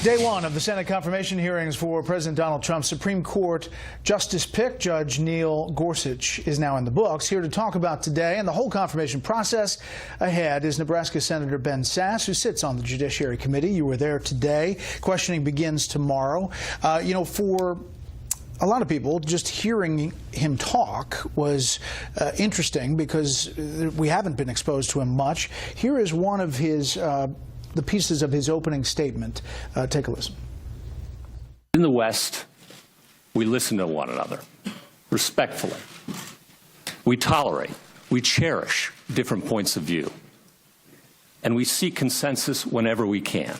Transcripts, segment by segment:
Day one of the Senate confirmation hearings for President Donald Trump's Supreme Court justice pick, Judge Neil Gorsuch, is now in the books. Here to talk about today and the whole confirmation process ahead is Nebraska Senator Ben Sasse, who sits on the Judiciary Committee. You were there today. Questioning begins tomorrow. For a lot of people, just hearing him talk was interesting because we haven't been exposed to him much. Here is one of his the pieces of his opening statement. Take a listen. In the West, we listen to one another respectfully. We tolerate, we cherish different points of view, and we seek consensus whenever we can.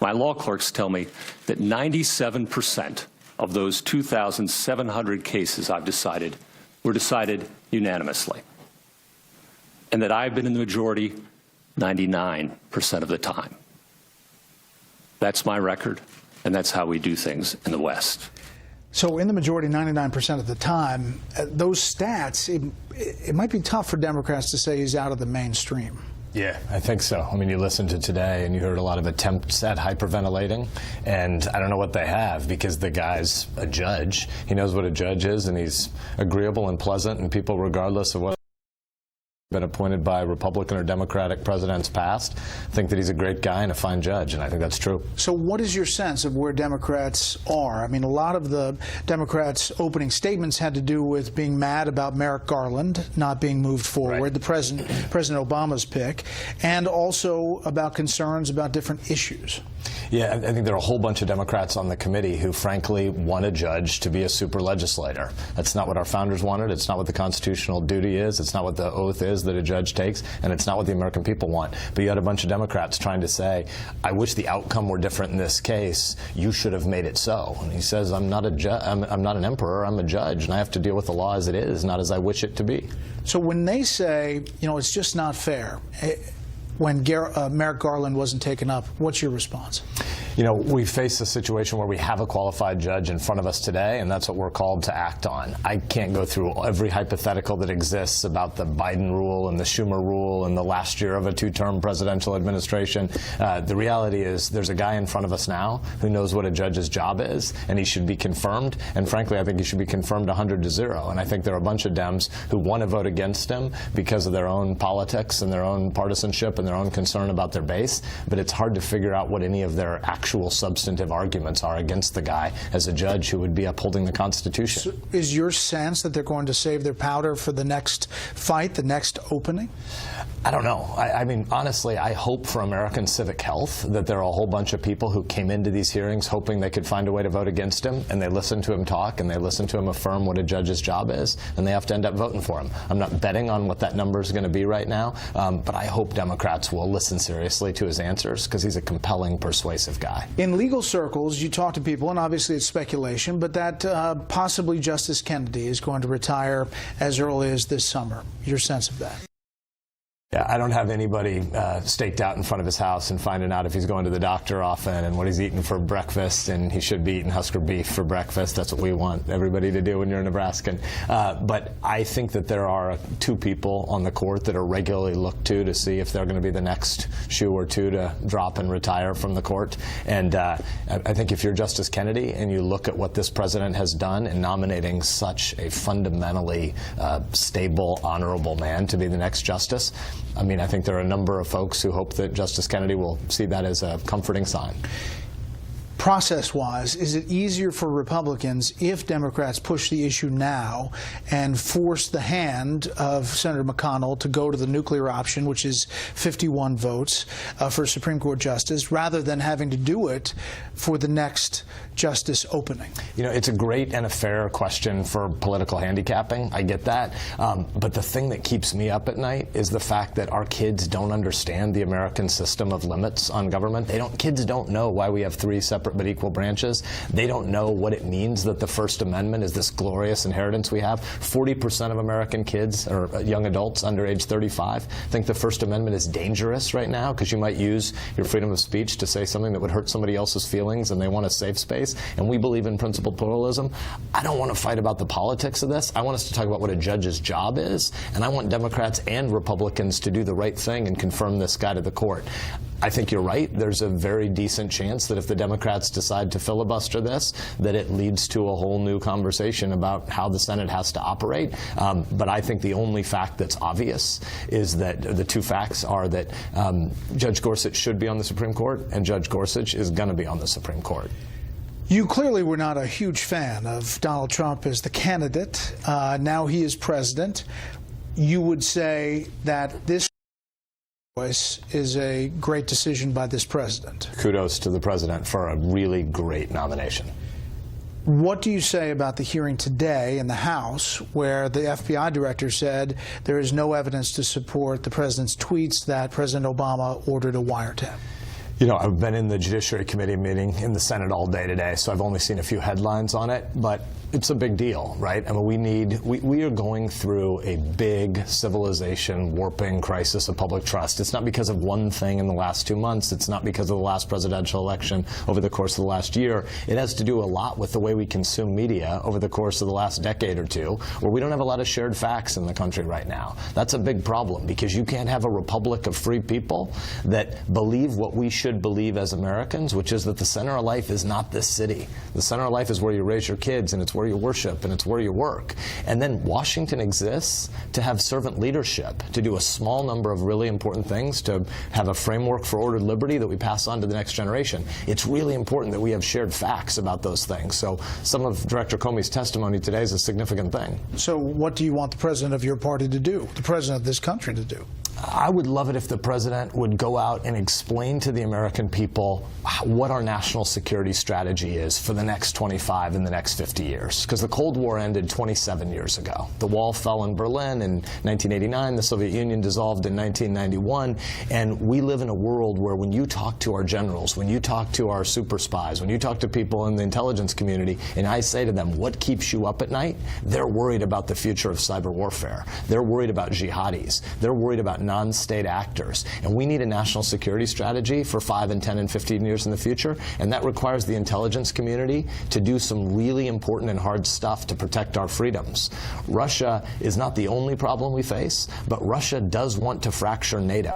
My law clerks tell me that 97% of those 2,700 cases I've decided were decided unanimously, and that I've been in the majority 99% of the time. That's my record, and that's how we do things in the West. So in the majority 99% of the time, those stats, it might be tough for Democrats to say he's out of the mainstream. Yeah, I think so. I mean, you listened to today and you heard a lot of attempts at hyperventilating, and I don't know what they have because the guy's a judge. He knows what a judge is, and he's agreeable and pleasant, and people, regardless of what been appointed by Republican or Democratic presidents past, think that he's a great guy and a fine judge, and I think that's true. So what is your sense of where Democrats are? I mean, a lot of the Democrats' opening statements had to do with being mad about Merrick Garland not being moved forward, right, the President Obama's pick, and also about concerns about different issues. Yeah, I think there are a whole bunch of Democrats on the committee who, frankly, want a judge to be a super-legislator. That's not what our founders wanted. It's not what the constitutional duty is. It's not what the oath is that a judge takes, and it's not what the American people want. But you had a bunch of Democrats trying to say, I wish the outcome were different in this case. You should have made it so. And he says, I'm not an emperor. I'm a judge, and I have to deal with the law as it is, not as I wish it to be. So when they say, it's just not fair, when Merrick Garland wasn't taken up, what's your response? We face a situation where we have a qualified judge in front of us today, and that's what we're called to act on. I can't go through every hypothetical that exists about the Biden rule and the Schumer rule and the last year of a two-term presidential administration. The reality is there's a guy in front of us now who knows what a judge's job is, and he should be confirmed. And frankly, I think he should be confirmed 100-0. And I think there are a bunch of Dems who want to vote against him because of their own politics and their own partisanship and their own concern about their base. But it's hard to figure out what any of their actual substantive arguments are against the guy as a judge who would be upholding the Constitution. So is your sense that they're going to save their powder for the next fight, the next opening? I don't know. I mean, honestly, I hope for American civic health that there are a whole bunch of people who came into these hearings hoping they could find a way to vote against him, and they listened to him talk, and they listened to him affirm what a judge's job is, and they have to end up voting for him. I'm not betting on what that number is going to be right now, but I hope Democrats will listen seriously to his answers because he's a compelling, persuasive guy. In legal circles, you talk to people, and obviously it's speculation, but that possibly Justice Kennedy is going to retire as early as this summer. Your sense of that? Yeah, I don't have anybody staked out in front of his house and finding out if he's going to the doctor often and what he's eating for breakfast, and he should be eating Husker beef for breakfast. That's what we want everybody to do when you're a Nebraskan. But I think that there are two people on the court that are regularly looked to see if they're going to be the next shoe or two to drop and retire from the court. And I think if you're Justice Kennedy and you look at what this president has done in nominating such a fundamentally stable, honorable man to be the next justice, I mean, I think there are a number of folks who hope that Justice Kennedy will see that as a comforting sign. Process-wise, is it easier for Republicans if Democrats push the issue now and force the hand of Senator McConnell to go to the nuclear option, which is 51 votes for Supreme Court justice, rather than having to do it for the next justice opening? It's a great and a fair question for political handicapping. I get that. But the thing that keeps me up at night is the fact that our kids don't understand the American system of limits on government. Kids don't know why we have three separate but equal branches. They don't know what it means that the First Amendment is this glorious inheritance we have. 40% of American kids or young adults under age 35 think the First Amendment is dangerous right now because you might use your freedom of speech to say something that would hurt somebody else's feelings, and they want a safe space. And we believe in principled pluralism. I don't want to fight about the politics of this. I want us to talk about what a judge's job is, and I want Democrats and Republicans to do the right thing and confirm this guy to the court. I think you're right. There's a very decent chance that if the Democrats decide to filibuster this, that it leads to a whole new conversation about how the Senate has to operate. But I think the only fact that's obvious is that the two facts are that Judge Gorsuch should be on the Supreme Court and Judge Gorsuch is going to be on the Supreme Court. You clearly were not a huge fan of Donald Trump as the candidate. Now he is president. You would say that this choice is a great decision by this president. Kudos to the president for a really great nomination. What do you say about the hearing today in the House where the FBI director said there is no evidence to support the president's tweets that President Obama ordered a wiretap? You know, I've been in the Judiciary Committee meeting in the Senate all day today, so I've only seen a few headlines on it, but it's a big deal, right? I mean, we are going through a big civilization warping crisis of public trust. It's not because of one thing in the last 2 months. It's not because of the last presidential election over the course of the last year. It has to do a lot with the way we consume media over the course of the last decade or two, where we don't have a lot of shared facts in the country right now. That's a big problem because you can't have a republic of free people that believe what we should believe as Americans, which is that the center of life is not this city. The center of life is where you raise your kids, and it's where you worship, and it's where you work. And then Washington exists to have servant leadership, to do a small number of really important things, to have a framework for ordered liberty that we pass on to the next generation. It's really important that we have shared facts about those things. So some of Director Comey's testimony today is a significant thing. So what do you want the president of your party to do, the president of this country to do? I would love it if the president would go out and explain to the American people what our national security strategy is for the next 25 and the next 50 years. Because the Cold War ended 27 years ago. The wall fell in Berlin in 1989. The Soviet Union dissolved in 1991. And we live in a world where when you talk to our generals, when you talk to our super spies, when you talk to people in the intelligence community, and I say to them, what keeps you up at night? They're worried about the future of cyber warfare. They're worried about jihadis. They're worried about non-state actors. And we need a national security strategy for 5 and 10 and 15 years in the future. And that requires the intelligence community to do some really important and hard stuff to protect our freedoms. Russia is not the only problem we face, but Russia does want to fracture NATO.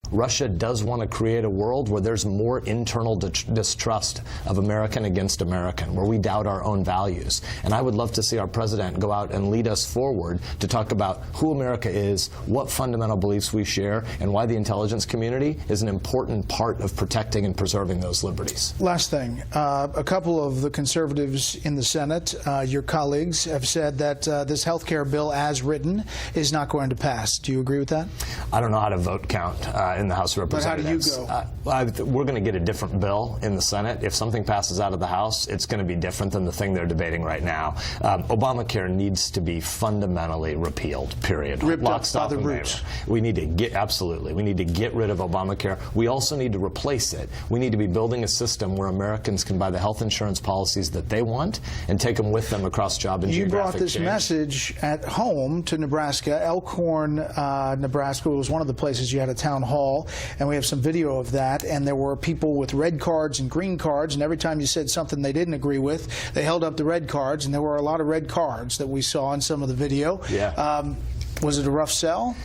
Russia does want to create a world where there's more internal distrust of American against American, where we doubt our own values. And I would love to see our president go out and lead us forward to talk about who America is, what fundamental beliefs we share, and why the intelligence community is an important part of protecting and preserving those liberties. Last thing, a couple of the conservatives in the Senate, your colleagues, have said that this health care bill as written is not going to pass. Do you agree with that? I don't know how to vote count in the House of Representatives. But how do you go? We're going to get a different bill in the Senate. If something passes out of the House, it's going to be different than the thing they're debating right now. Obamacare needs to be fundamentally repealed, period. Ripped up by the roots. We need to get, absolutely, we need to get rid of Obamacare. We also need to replace it. We need to be building a system where Americans can buy the health insurance policies that they want and take them with them across job and geographic change. You brought this message at home to Nebraska. Elkhorn, Nebraska was one of the places you had a town hall. And we have some video of that, and there were people with red cards and green cards, and every time you said something they didn't agree with, they held up the red cards, and there were a lot of red cards that we saw in some of the video. Yeah. Was it a rough sell?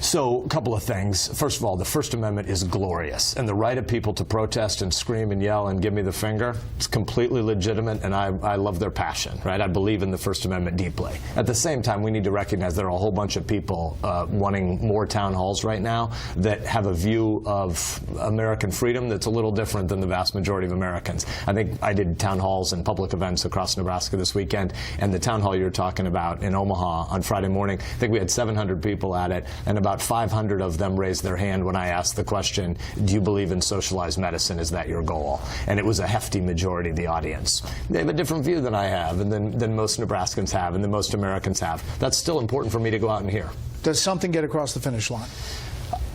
So, a couple of things. First of all, the First Amendment is glorious, and the right of people to protest and scream and yell and give me the finger, it's completely legitimate, and I love their passion, right? I believe in the First Amendment deeply. At the same time, we need to recognize there are a whole bunch of people wanting more town halls right now that have a view of American freedom that's a little different than the vast majority of Americans. I think I did town halls and public events across Nebraska this weekend, and the town hall you're talking about in Omaha on Friday morning, I think we had 700 people at it, and about 500 of them raised their hand when I asked the question, do you believe in socialized medicine? Is that your goal? And it was a hefty majority of the audience. They have a different view than I have, and than most Nebraskans have, and than most Americans have. That's still important for me to go out and hear. Does something get across the finish line?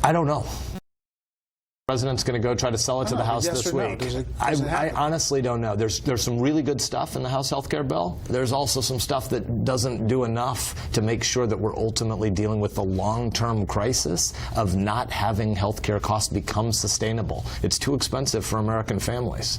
I don't know. The president's going to go try to sell it to the House this week. I honestly don't know. There's some really good stuff in the House health care bill. There's also some stuff that doesn't do enough to make sure that we're ultimately dealing with the long-term crisis of not having health care costs become sustainable. It's too expensive for American families.